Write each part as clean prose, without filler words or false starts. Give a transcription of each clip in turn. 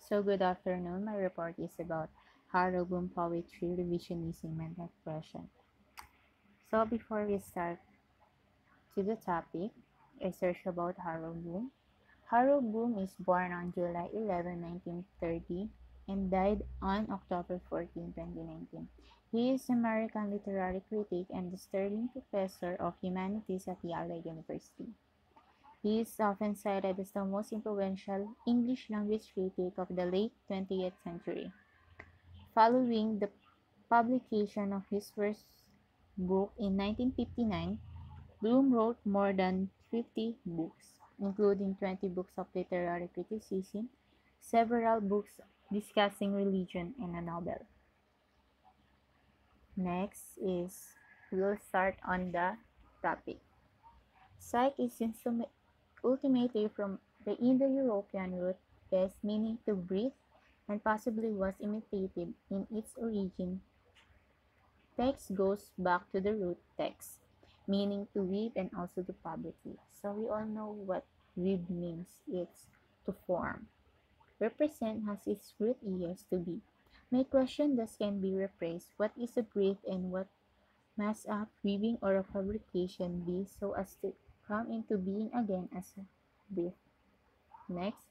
So good afternoon. My report is about Harold Bloom poetry, revisionism, and expression. So before we start to the topic, a search about Harold Bloom. Harold Bloom is born on July 11, 1930 and died on October 14, 2019. He is an American literary critic and the Sterling Professor of Humanities at Yale University. He is often cited as the most influential English language critic of the late 20th century. Following the publication of his first book in 1959, Bloom wrote more than 50 books, including 20 books of literary criticism, several books discussing religion, and a novel. Next is we'll start on the topic. Psyche is ultimately from the Indo-European root "pes" meaning to breathe and possibly was imitative in its origin. Text goes back to the root text, meaning to weave and also to publicly. So we all know what weave means. It's to form. Represent has its root "es" to be. My question thus can be rephrased. What is a breath and what must a weaving or a fabrication be so as to come into being again as a breath? Next,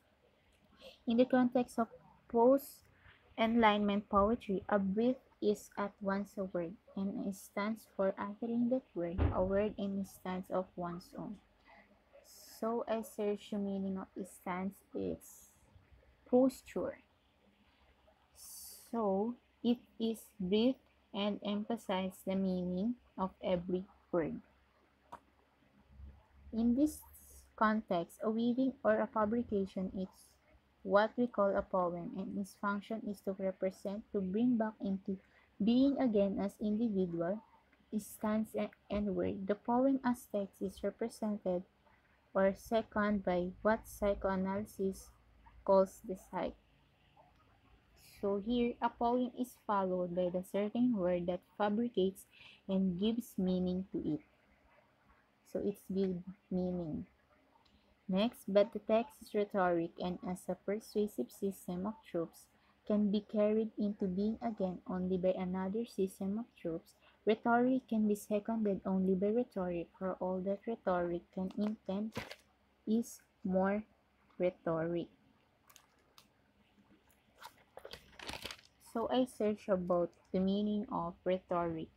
in the context of post-enlightenment poetry, a breath is at once a word, and it stands for uttering that word, a word in instance of one's own. So I search the meaning of stance is posture. So it is breathe and emphasize the meaning of every word. In this context, a weaving or a fabrication is what we call a poem, and its function is to represent, to bring back into being again as individual, stance, and word. The poem as text is represented or seconded by what psychoanalysis calls the psyche. So here, a poem is followed by the certain word that fabricates and gives meaning to it. So it's give meaning. Next, but the text is rhetoric and as a persuasive system of tropes can be carried into being again only by another system of tropes. Rhetoric can be seconded only by rhetoric, for all that rhetoric can intend is more rhetoric. So I searched about the meaning of rhetoric.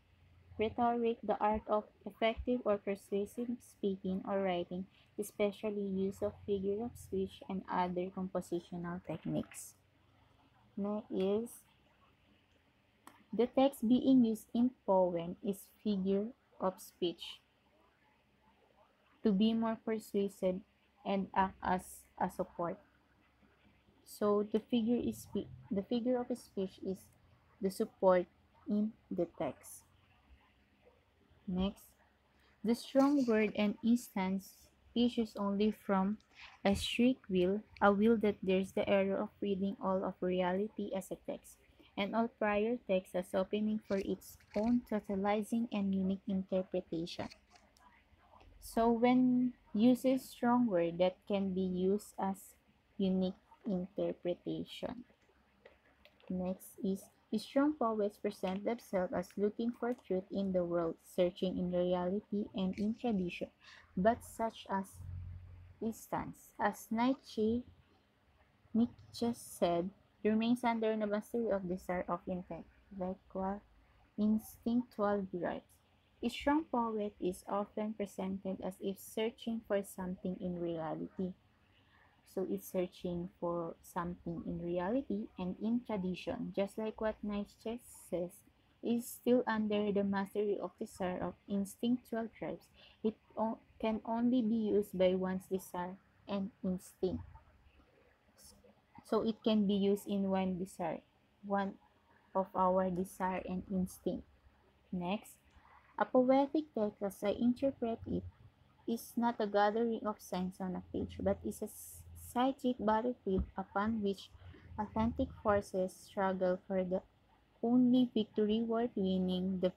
Rhetoric, the art of effective or persuasive speaking or writing, especially use of figure of speech and other compositional techniques. Next is the text being used in poem is figure of speech to be more persuasive and act as a support. So the figure of speech is the support in the text. Next, the strong word and instance issues only from a strict will, a will that there's the error of reading all of reality as a text, and all prior text as opening for its own totalizing and unique interpretation. So when uses strong word that can be used as unique interpretation. Next is strong poets present themselves as looking for truth in the world, searching in reality and in tradition, but such as instance, as Nietzsche said, remains under the mastery of desire of instinctual drives. A strong poet is often presented as if searching for something in reality. So it's searching for something in reality and in tradition, just like what Nietzsche says, is still under the mastery of desire of instinctual drives. It can only be used by one's desire and instinct. So it can be used in one desire, one of our desire and instinct. Next, a poetic text, as I interpret it, is not a gathering of signs on a page, but is a psychic battlefield upon which authentic forces struggle for the only victory worth winning, the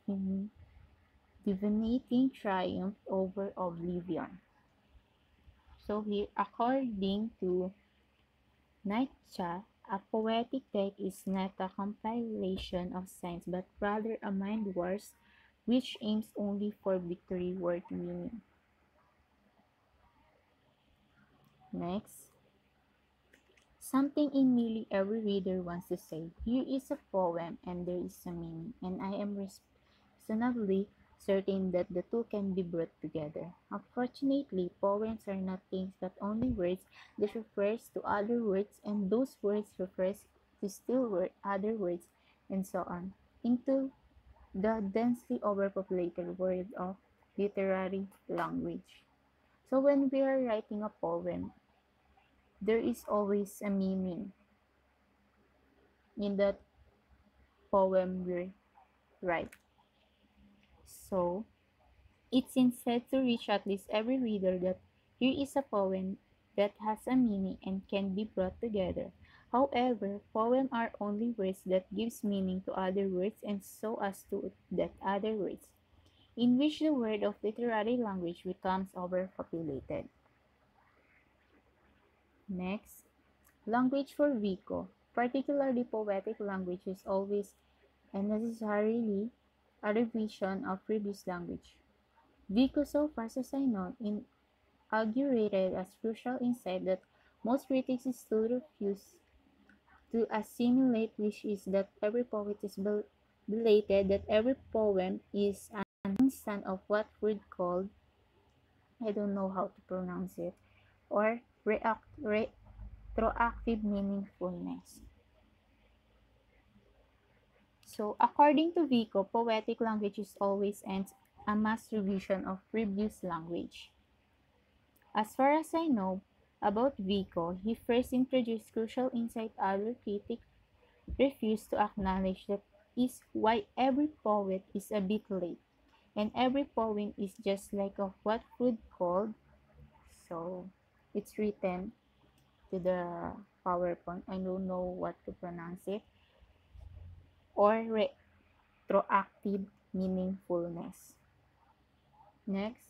divinity triumph over oblivion. So here, according to Nietzsche, A poetic text is not a compilation of signs but rather a mind wars which aims only for victory worth winning. Next, something in nearly every reader wants to say, here is a poem and there is a meaning, and I am reasonably certain that the two can be brought together. Unfortunately, poems are not things but only words that refers to other words, and those words refers to other words, and so on, into the densely overpopulated world of literary language. So when we are writing a poem, there is always a meaning in that poem we write. So it's instead to reach at least every reader that here is a poem that has a meaning and can be brought together. However, poems are only words that gives meaning to other words and so as to that other words, in which the word of literary language becomes overpopulated. Next, language for Vico. Particularly poetic language is always and necessarily a revision of previous language. Vico, so far as I know, inaugurated as crucial insight that most critics still refuse to assimilate, which is that every poet is belated, that every poem is an instant of what Freud called, I don't know how to pronounce it, or retroactive meaningfulness. So, according to Vico, poetic language is always ends a mass revision of previous language. As far as I know about Vico, he first introduced crucial insight other critics refuse to acknowledge, that is why every poet is a bit late, and every poem is just like of what Freud called, so it's written to the PowerPoint, I don't know what to pronounce it, or retroactive meaningfulness. Next,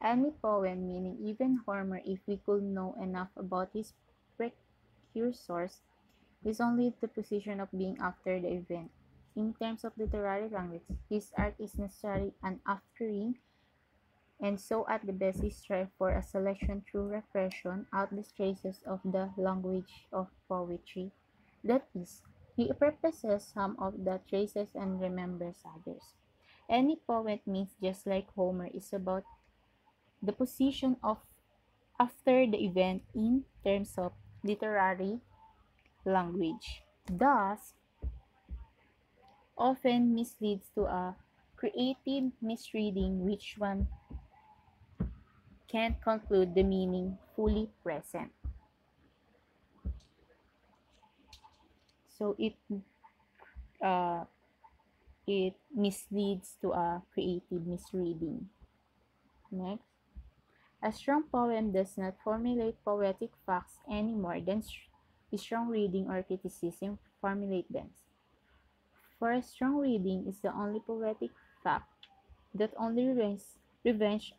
any poem, meaning even Homer, if we could know enough about his precursors, is only the position of being after the event. In terms of literary language, his art is necessarily an aftering, and so at the best he strives for a selection through repression out the traces of the language of poetry. That is, he purposes some of the traces and remembers others. Any poet means just like Homer is about the position of after the event in terms of literary language. Thus, often misleads to a creative misreading which one can't conclude the meaning fully present. So uh, it misleads to a creative misreading. Next, a strong poem does not formulate poetic facts any more than strong reading or criticism formulate them. For a strong reading is the only poetic fact that only revenge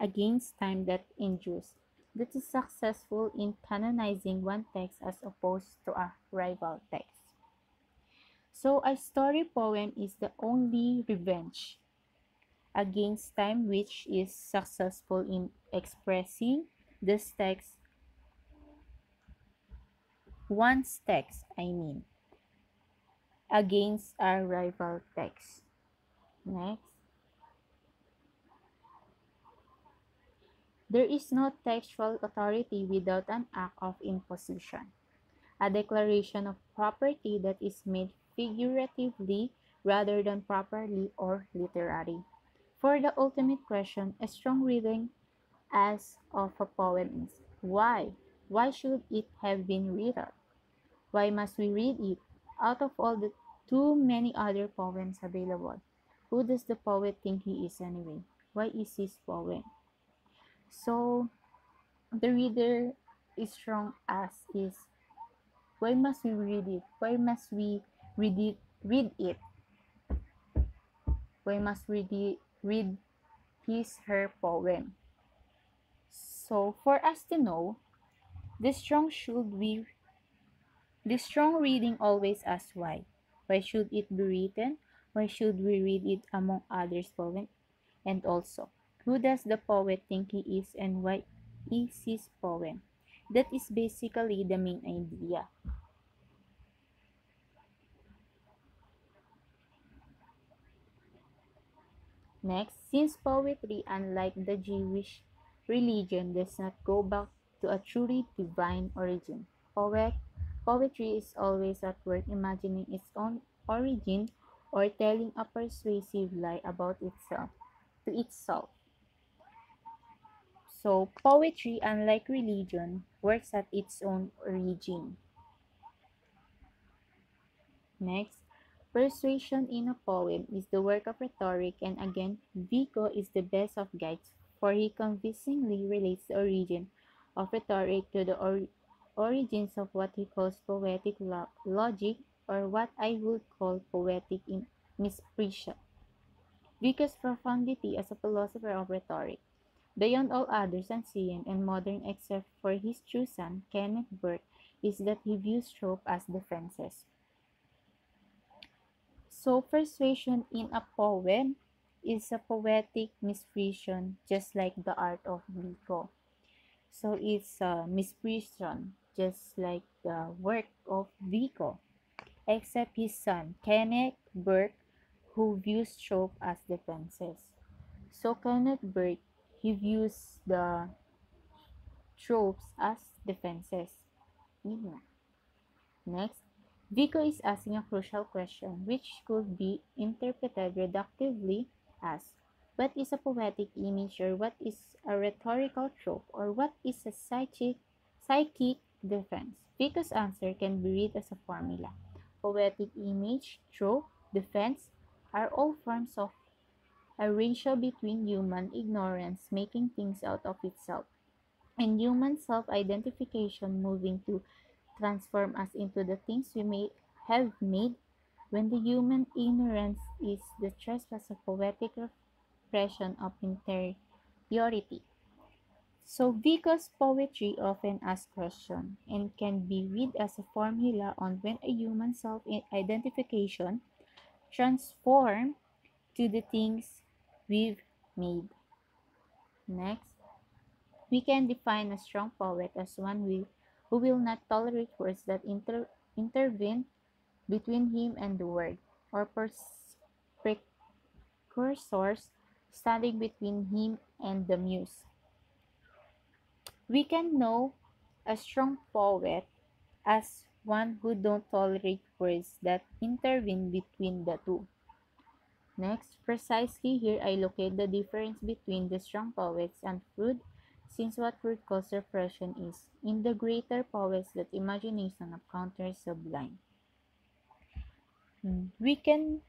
against time that endures, that is successful in canonizing one text as opposed to a rival text. So a story poem is the only revenge against time which is successful in expressing this text, one's text, against a rival text. Next, there is no textual authority without an act of imposition, a declaration of property that is made figuratively rather than properly or literary. For the ultimate question, a strong reading as of a poem is why? Why should it have been written? Why must we read it? Out of all the too many other poems available, who does the poet think he is anyway? Why is his poem? So the reader is strong as is. Why must we read it? Why must we read it? Why must we read his her poem? So for us to know, The strong should be the strong reading always asks why. Why should it be written? Why should we read it among others' poems? And also, who does the poet think he is and why is his poem? That is basically the main idea. Next, since poetry, unlike the Jewish religion, does not go back to a truly divine origin, poetry is always at work imagining its own origin or telling a persuasive lie about itself to itself. So, poetry, unlike religion, works at its own origin. Next, persuasion in a poem is the work of rhetoric, and again, Vico is the best of guides, for he convincingly relates the origin of rhetoric to the origins of what he calls poetic logic, or what I would call poetic misprision. Vico's profundity as a philosopher of rhetoric, beyond all others ancient and modern except for his true son, Kenneth Burke, is that he views trope as defenses. So, persuasion in a poem is a poetic misprision, just like the art of Vico. So, it's a misprision, just like the work of Vico, except his son, Kenneth Burke, who views trope as defenses. So, Kenneth Burke, he views the tropes as defenses. Yun nga. Next, Vico is asking a crucial question, which could be interpreted reductively as what is a poetic image, or what is a rhetorical trope, or what is a psychic defense? Vico's answer can be read as a formula. Poetic image, trope, defense are all forms of a ratio between human ignorance making things out of itself and human self-identification moving to transform us into the things we may have made. When the human ignorance is the trespass of poetic repression of interiority. So Vico's poetry often asks questions and can be read as a formula on when a human self-identification transform to the things we've made. Next, we can define a strong poet as one who will not tolerate words that intervene between him and the word, or precursors standing between him and the muse. We can know a strong poet as one who don't tolerate words that intervene between the two. Next, precisely here I locate the difference between the strong poets and Freud, since what Freud calls repression is, in the greater poets, that imagination of counter sublime. We can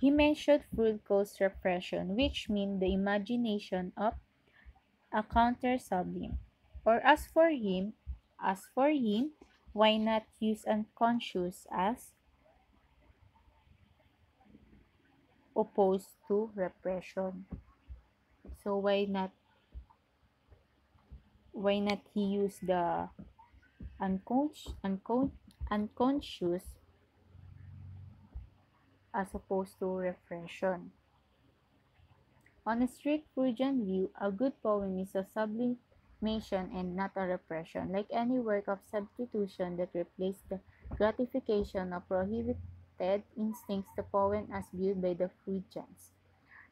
He mentioned Freud calls repression, which means the imagination of a counter sublime. Or as for him, why not use unconscious as opposed to repression? So why not he use the unconscious as opposed to repression? On a strict Freudian view, a good poem is a sublimation and not a repression. Like any work of substitution that replaces the gratification of prohibited instincts, the poem, as viewed by the Freudians,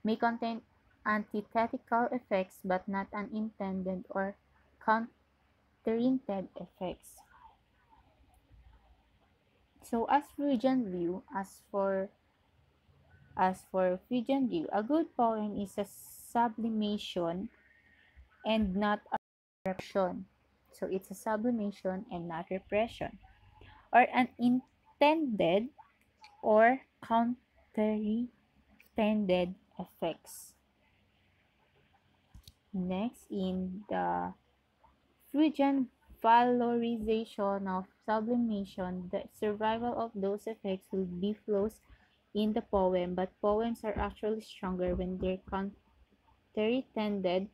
may contain antithetical effects but not unintended or counterintended effects. So, as for Freudian view, a good poem is a sublimation and not a repression. So it's a sublimation and not repression, or an intended or counterintended effects. Next, in the Freudian valorization of sublimation, the survival of those effects will be flaws in the poem, but poems are actually stronger when they're intended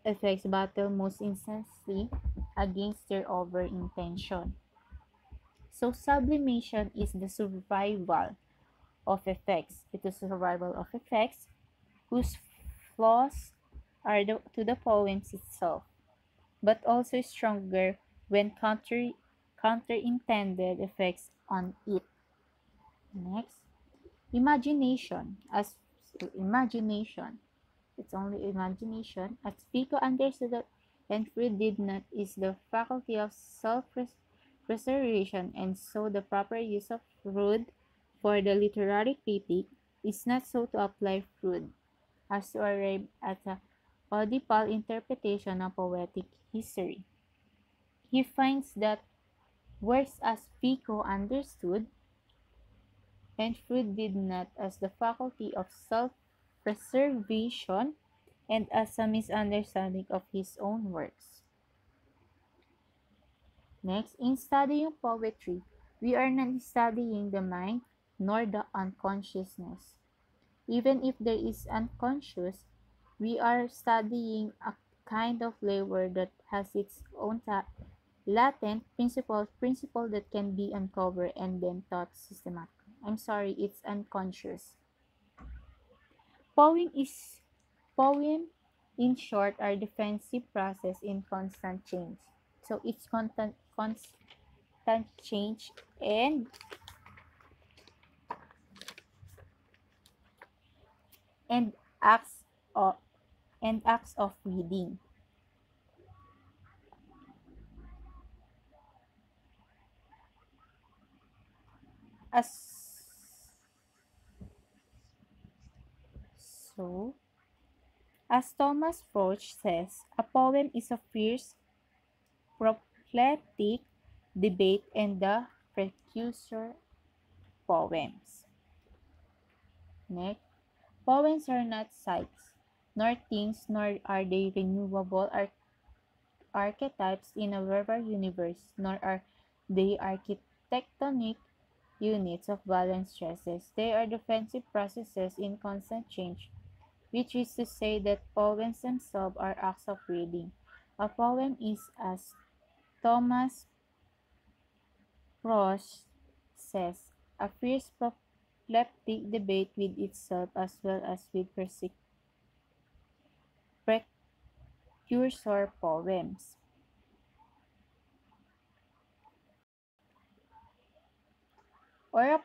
effects battle most intensely against their over intention. So sublimation is the survival of effects. It is the survival of effects whose flaws are to the poems itself, but also stronger when counter-intended effects on it. Next, imagination. As imagination, it's only imagination. As Pico understood that and Freud did not, is the faculty of self-preservation, and so the proper use of Freud for the literary critic is not so to apply Freud as to arrive at a Oedipal interpretation of poetic history. He finds that works as Pico understood and Freud did not as the faculty of self-preservation and as a misunderstanding of his own works. Next, in studying poetry, we are not studying the mind nor the unconsciousness. Even if there is unconscious, we are studying a kind of labor that has its own latent principle that can be uncovered and then taught systematically. I'm sorry, it's unconscious. Poem is poem in short are defensive process in constant change. So it's constant change and acts of acts of reading. As so as Thomas Roach says, a poem is a fierce proplectic debate and the precursor poems. Next, poems are not sights, nor things, nor are they renewable archetypes in a verbal universe, nor are they architectonic units of balance stresses. They are defensive processes in constant change, which is to say that poems themselves are acts of reading. A poem is, as Thomas Ross says, a fierce proleptic debate with itself as well as with precursor poems. Or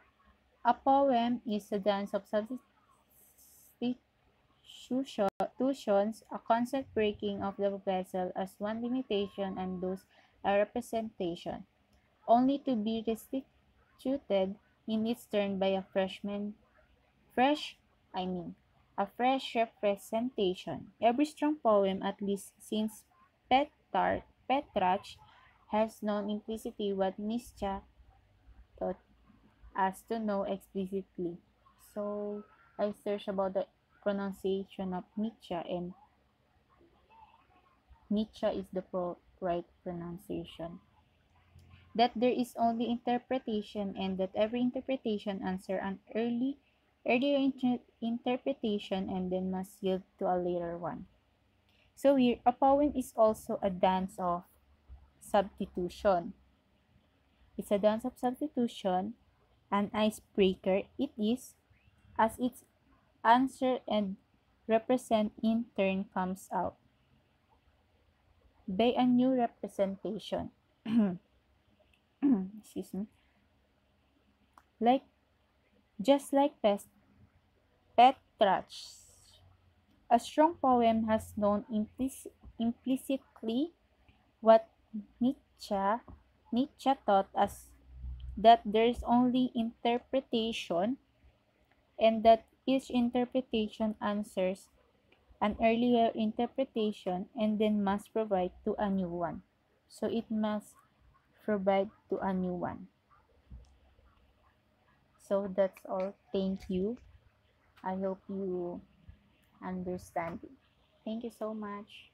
a poem is a dance of substitutions, a constant breaking of the vessel as one limitation and those a representation, only to be restituted in its turn by a fresh, I mean, a fresh representation. Every strong poem, at least since Petrarch, has known implicitly what Nietzsche taught us to know explicitly. So, I searched about the pronunciation of Nietzsche, and Nietzsche is the right pronunciation. That there is only interpretation, and that every interpretation answers an earlier interpretation and then must yield to a later one. So here, a poem is also a dance of substitution. It's a dance of substitution, an icebreaker. It is, as its answer and represent in turn comes out by a new representation. Excuse me. Like just like Petrarch, a strong poem has known implicitly what Nietzsche, Nietzsche taught us, that there is only interpretation and that each interpretation answers an earlier interpretation and then must provide to a new one. So it must provide to a new one. So that's all. Thank you. I hope you understand it. Thank you so much.